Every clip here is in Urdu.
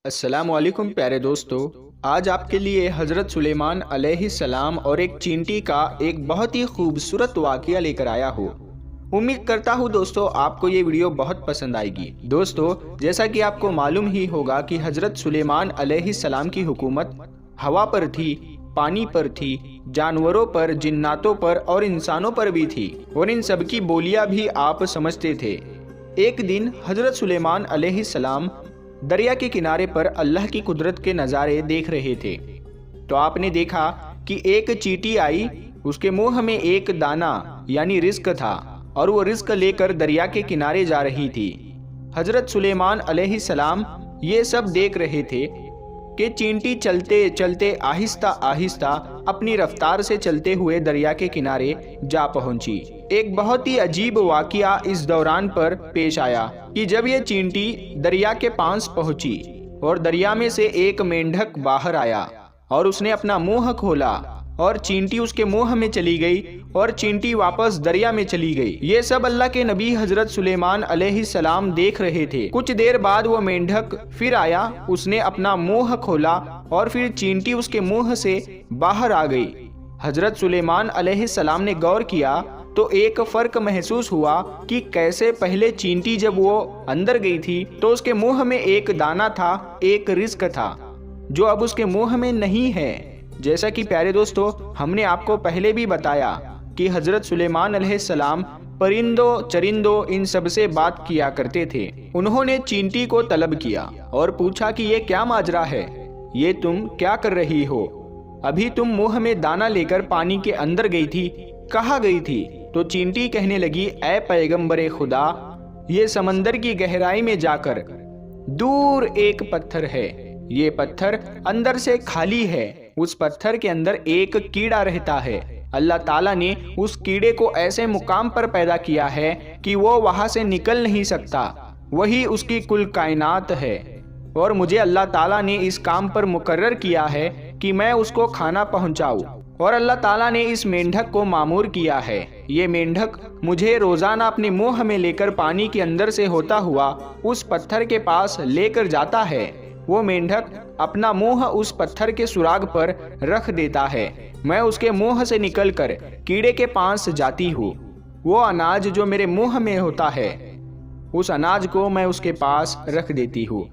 السلام علیکم پیارے دوستو، آج آپ کے لیے حضرت سلیمان علیہ السلام اور ایک چینٹی کا ایک بہت ہی خوبصورت واقعہ لے کر آیا ہوں۔ امید کرتا ہوں دوستو آپ کو یہ ویڈیو بہت پسند آئے گی۔ دوستو جیسا کہ آپ کو معلوم ہی ہوگا کہ حضرت سلیمان علیہ السلام کی حکومت ہوا پر تھی، پانی پر تھی، جانوروں پر، جناتوں پر اور انسانوں پر بھی تھی، اور ان سب کی بولیاں بھی آپ سمجھتے تھے۔ ایک دن حضرت سلیمان علیہ السلام دریا کے کنارے پر اللہ کی قدرت کے نظارے دیکھ رہے تھے، تو آپ نے دیکھا کہ ایک چیٹی آئی، اس کے منہ میں ایک دانہ یعنی رزق تھا، اور وہ رزق لے کر دریا کے کنارے جا رہی تھی۔ حضرت سلیمان علیہ السلام یہ سب دیکھ رہے تھے کہ چینٹی چلتے چلتے آہستہ آہستہ اپنی رفتار سے چلتے ہوئے دریا کے کنارے جا پہنچی۔ ایک بہت ہی عجیب واقعہ اس دوران پر پیش آیا کہ جب یہ چینٹی دریا کے پاس پہنچی اور دریا میں سے ایک مینڈھک باہر آیا اور اس نے اپنا منہ کھولا، اور چینٹی اس کے منہ میں چلی گئی اور چینٹی واپس دریا میں چلی گئی۔ یہ سب اللہ کے نبی حضرت سلیمان علیہ السلام دیکھ رہے تھے۔ کچھ دیر بعد وہ مینڈھک پھر آیا، اس نے اپنا منہ کھولا اور پھر چینٹی اس کے منہ سے باہر آ گئی۔ حضرت سلیمان علیہ السلام نے غور کیا تو ایک فرق محسوس ہوا کہ کیسے پہلے چینٹی جب وہ اندر گئی تھی تو اس کے منہ میں ایک دانہ تھا، ایک رزق تھا، جو اب اس کے منہ میں نہیں ہے۔ جیسا کہ پیارے دوستو ہم نے آپ کو پہلے بھی بتایا کہ حضرت سلیمان علیہ السلام پرندوں چرندوں ان سب سے بات کیا کرتے تھے۔ انہوں نے چینٹی کو طلب کیا اور پوچھا کہ یہ کیا ماجرا ہے، یہ تم کیا کر رہی ہو؟ ابھی تم منہ میں دانہ لے کر پانی کے اندر گئی تھی، کہاں گئی تھی؟ تو چینٹی کہنے لگی، اے پیغمبر خدا، یہ سمندر کی گہرائی میں جا کر دور ایک پتھر ہے، یہ پتھر اندر سے خالی ہے، اس پتھر کے اندر ایک کیڑا رہتا ہے۔ اللہ تعالیٰ نے اس کیڑے کو ایسے مقام پر پیدا کیا ہے کہ وہ وہاں سے نکل نہیں سکتا، وہی اس کی کل کائنات ہے، اور مجھے اللہ تعالیٰ نے اس کام پر مقرر کیا ہے کہ میں اس کو کھانا پہنچاؤں، اور اللہ تعالیٰ نے اس مینڈھک کو مامور کیا ہے۔ یہ مینڈھک مجھے روزانہ اپنے منہ میں لے کر پانی کے اندر سے ہوتا ہوا اس پتھر کے پاس لے کر جاتا ہے۔ وہ مینڈھک اپنا منہ اس پتھر کے سراغ پر رکھ دیتا ہے، میں اس کے منہ سے نکل کر کیڑے کے پاس جاتی ہوں، وہ اناج جو میرے منہ میں ہوتا ہے اس اناج کو میں اس کے پاس رکھ دیتی ہوں۔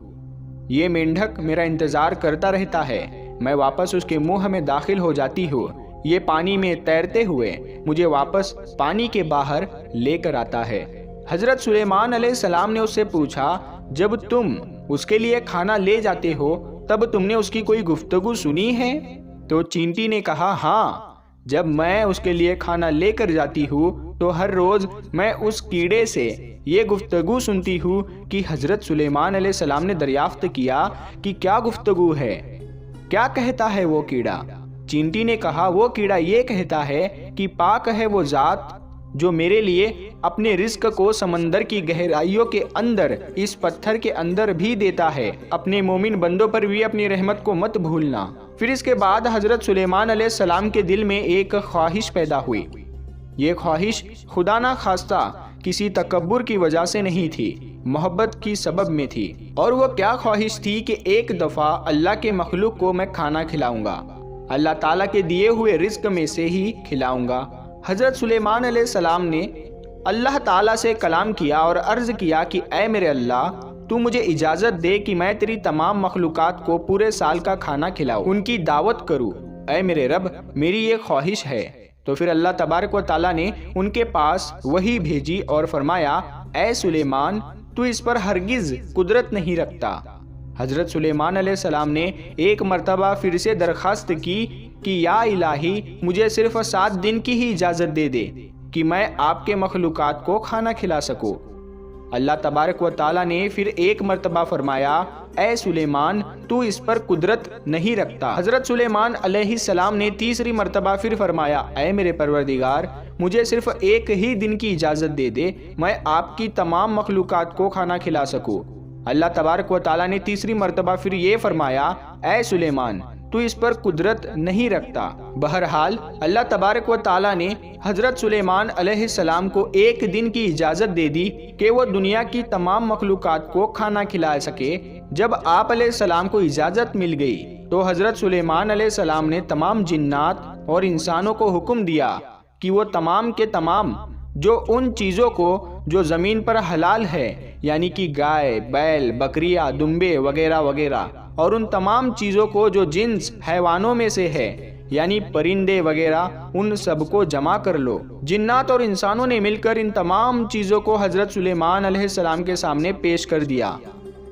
یہ مینڈھک میرا انتظار کرتا رہتا ہے، میں واپس اس کے منہ میں داخل ہو جاتی ہوں، یہ پانی میں تیرتے ہوئے مجھے واپس پانی کے باہر لے کر آتا ہے۔ حضرت سلیمان علیہ السلام نے اس سے پوچھا، جب تم اس کے لیے کھانا لے جاتے ہو تب تم نے اس کی کوئی گفتگو سنی ہے؟ تو چینٹی نے کہا، ہاں، جب میں اس کے لیے کھانا لے کر جاتی ہوں تو ہر روز میں اس کیڑے سے یہ گفتگو سنتی ہوں کہ حضرت سلیمان علیہ السلام نے دریافت کیا کہ کیا گفتگو ہے، کیا کہتا ہے وہ کیڑا؟ چینٹی نے کہا، وہ کیڑا یہ کہتا ہے کہ پاک ہے وہ ذات جو میرے لیے اپنے رزق کو سمندر کی گہرائیوں کے اندر اس پتھر کے اندر بھی دیتا ہے، اپنے مومن بندوں پر بھی اپنی رحمت کو مت بھولنا۔ پھر اس کے بعد حضرت سلیمان علیہ السلام کے دل میں ایک خواہش پیدا ہوئی۔ یہ خواہش خدا نہ خواستہ کسی تکبر کی وجہ سے نہیں تھی، محبت کی سبب میں تھی۔ اور وہ کیا خواہش تھی کہ ایک دفعہ اللہ کے مخلوق کو میں کھانا کھلاؤں گا، اللہ تعالیٰ کے دیے ہوئے رزق میں سے ہی کھلاؤں گا۔ حضرت سلیمان علیہ السلام نے اللہ تعالیٰ سے کلام کیا اور عرض کیا کہ اے میرے اللہ، تو مجھے اجازت دے کہ میں تیری تمام مخلوقات کو پورے سال کا کھانا کھلاؤں، ان کی دعوت کروں۔ اے میرے رب، میری یہ خواہش ہے۔ تو پھر اللہ تبارک و تعالیٰ نے ان کے پاس وحی بھیجی اور فرمایا، اے سلیمان، تو اس پر ہرگز قدرت نہیں رکھتا۔ حضرت سلیمان علیہ السلام نے ایک مرتبہ پھر سے درخواست کی کہ یا الہی، مجھے صرف 7 دن کی ہی اجازت دے دے کہ میں آپ کے مخلوقات کو کھانا کھلا سکوں۔ اللہ تبارک و تعالیٰ نے پھر ایک مرتبہ فرمایا، اے سلیمان، تو اس پر قدرت نہیں رکھتا۔ حضرت سلیمان علیہ السلام نے تیسری مرتبہ پھر فرمایا، اے میرے پروردگار، مجھے صرف 1 ہی دن کی اجازت دے دے، میں آپ کی تمام مخلوقات کو کھانا کھلا سکوں۔ اللہ تبارک و تعالیٰ نے تیسری مرتبہ پھر یہ فرمایا، اے سلیمان، تو اس پر قدرت نہیں رکھتا۔ بہرحال اللہ تبارک و تعالیٰ نے حضرت سلیمان علیہ السلام کو 1 دن کی اجازت دے دی کہ وہ دنیا کی تمام مخلوقات کو کھانا کھلا سکے، جب آپ علیہ السلام کو اجازت مل گئی تو حضرت سلیمان علیہ السلام نے تمام جنات اور انسانوں کو حکم دیا کہ وہ تمام کے تمام جو ان چیزوں کو جو زمین پر حلال ہے، یعنی کہ گائے، بیل، بکریاں، دمبے وغیرہ وغیرہ، اور ان تمام چیزوں کو جو جنس حیوانوں میں سے ہے، یعنی پرندے وغیرہ، ان سب کو جمع کر لو۔ جنات اور انسانوں نے مل کر ان تمام چیزوں کو حضرت سلیمان علیہ السلام کے سامنے پیش کر دیا۔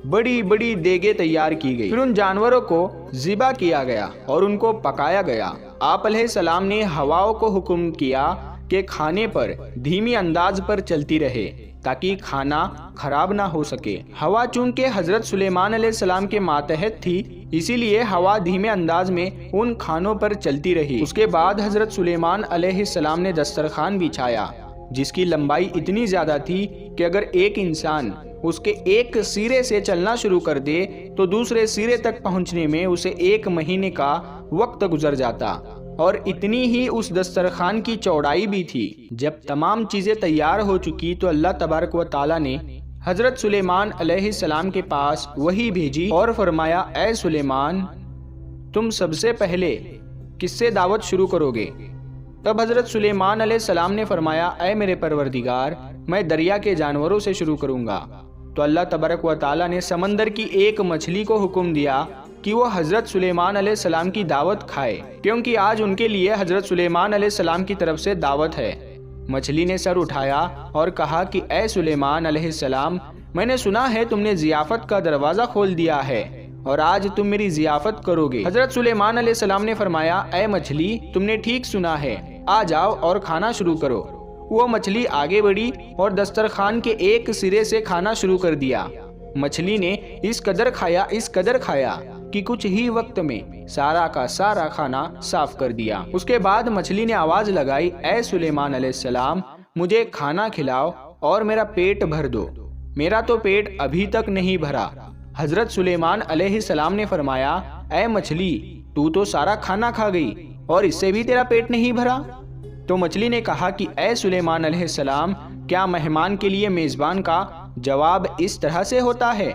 بڑی بڑی دیگیں تیار کی گئی، پھر ان جانوروں کو ذبح کیا گیا اور ان کو پکایا گیا۔ آپ علیہ السلام نے ہواؤں کو حکم کیا کہ کھانے پر دھیمی انداز پر چلتی رہے تاکہ کھانا خراب نہ ہو سکے۔ ہوا چونکہ حضرت سلیمان علیہ السلام کے ماتحت تھی، اسی لیے ہوا دھیمے انداز میں ان کھانوں پر چلتی رہی۔ اس کے بعد حضرت سلیمان علیہ السلام نے دسترخوان بچھایا جس کی لمبائی اتنی زیادہ تھی کہ اگر ایک انسان اس کے ایک سرے سے چلنا شروع کر دے تو دوسرے سرے تک پہنچنے میں اسے 1 مہینے کا وقت گزر جاتا، اور اتنی ہی اس دسترخوان کی چوڑائی بھی تھی۔ جب تمام چیزیں تیار ہو چکی تو اللہ تبارک و تعالیٰ نے حضرت سلیمان علیہ السلام کے پاس وحی بھیجی اور فرمایا، اے سلیمان، تم سب سے پہلے کس سے دعوت شروع کرو گے؟ تب حضرت سلیمان علیہ السلام نے فرمایا، اے میرے پروردگار، میں دریا کے جانوروں سے شروع کروں گا۔ تو اللہ تبارک و تعالیٰ نے سمندر کی ایک مچھلی کو حکم دیا کہ وہ حضرت سلیمان علیہ السلام کی دعوت کھائے، کیونکہ آج ان کے لیے حضرت سلیمان علیہ السلام کی طرف سے دعوت ہے۔ مچھلی نے سر اٹھایا اور کہا کہ اے سلیمان علیہ السلام، میں نے سنا ہے تم نے ضیافت کا دروازہ کھول دیا ہے اور آج تم میری ضیافت کرو گے۔ حضرت سلیمان علیہ السلام نے فرمایا، اے مچھلی، تم نے ٹھیک سنا ہے، آ جاؤ اور کھانا شروع کرو۔ وہ مچھلی آگے بڑھی اور دسترخوان کے ایک سرے سے کھانا شروع کر دیا۔ مچھلی نے اس قدر کھایا کہ کچھ ہی وقت میں سارا کا سارا کھانا صاف کر دیا۔ اس کے بعد مچھلی نے آواز لگائی، اے سلیمان علیہ السلام، مجھے کھانا کھلاؤ اور میرا پیٹ بھر دو، میرا تو پیٹ ابھی تک نہیں بھرا۔ حضرت سلیمان علیہ السلام نے فرمایا، اے مچھلی، تو سارا کھانا کھا گئی اور اس سے بھی تیرا پیٹ نہیں بھرا؟ تو مچھلی نے کہا کہ اے سلیمان علیہ السلام، کیا مہمان کے لیے میزبان کا جواب اس طرح سے ہوتا ہے؟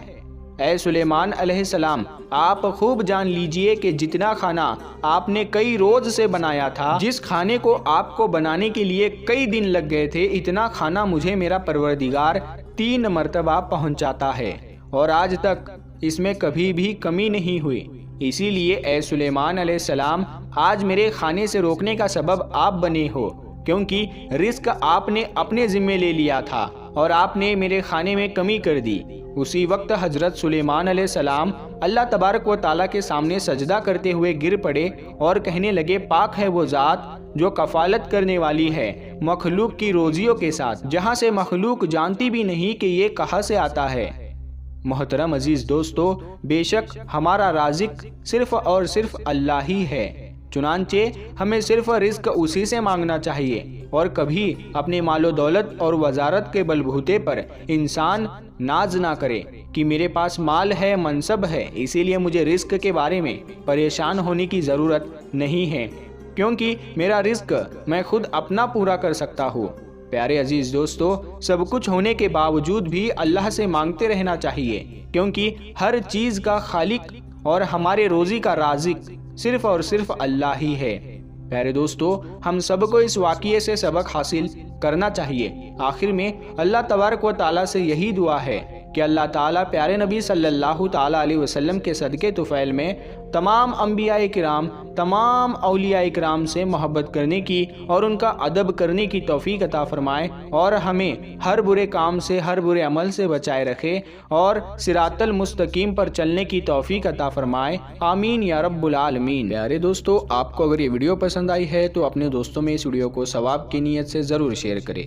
اے سلیمان علیہ السلام، آپ خوب جان لیجئے کہ جتنا کھانا آپ نے کئی روز سے بنایا تھا، جس کھانے کو آپ کو بنانے کے لیے کئی دن لگ گئے تھے، اتنا کھانا مجھے میرا پروردگار 3 مرتبہ پہنچاتا ہے اور آج تک اس میں کبھی بھی کمی نہیں ہوئی۔ اسی لیے اے سلیمان علیہ السلام، آج میرے کھانے سے روکنے کا سبب آپ بنے ہو، کیونکہ رزق آپ نے اپنے ذمے لے لیا تھا اور آپ نے میرے کھانے میں کمی کر دی۔ اسی وقت حضرت سلیمان علیہ السلام اللہ تبارک و تعالیٰ کے سامنے سجدہ کرتے ہوئے گر پڑے اور کہنے لگے، پاک ہے وہ ذات جو کفالت کرنے والی ہے مخلوق کی روزیوں کے ساتھ، جہاں سے مخلوق جانتی بھی نہیں کہ یہ کہاں سے آتا ہے۔ محترم عزیز دوستو، بے شک ہمارا رازق صرف اور صرف اللہ ہی ہے، چنانچہ ہمیں صرف رزق اسی سے مانگنا چاہیے اور کبھی اپنے مال و دولت اور وزارت کے بلبوتے پر انسان ناز نہ کرے کہ میرے پاس مال ہے، منصب ہے، اسی لیے مجھے رزق کے بارے میں پریشان ہونے کی ضرورت نہیں ہے، کیونکہ میرا رزق میں خود اپنا پورا کر سکتا ہوں۔ پیارے عزیز دوستو، سب کچھ ہونے کے باوجود بھی اللہ سے مانگتے رہنا چاہیے، کیونکہ ہر چیز کا خالق اور ہمارے روزی کا رازق صرف اور صرف اللہ ہی ہے۔ پیارے دوستو، ہم سب کو اس واقعے سے سبق حاصل کرنا چاہیے۔ آخر میں اللہ تبارک و تعالیٰ سے یہی دعا ہے کہ اللہ تعالیٰ پیارے نبی صلی اللہ تعالیٰ علیہ وسلم کے صدقے طفیل میں تمام انبیاء کرام، تمام اولیاء کرام سے محبت کرنے کی اور ان کا ادب کرنے کی توفیق عطا فرمائے اور ہمیں ہر برے کام سے، ہر برے عمل سے بچائے رکھے اور صراط المستقیم پر چلنے کی توفیق عطا فرمائے، آمین یا رب العالمین۔ پیارے دوستو، آپ کو اگر یہ ویڈیو پسند آئی ہے تو اپنے دوستوں میں اس ویڈیو کو ثواب کی نیت سے ضرور شیئر کریں۔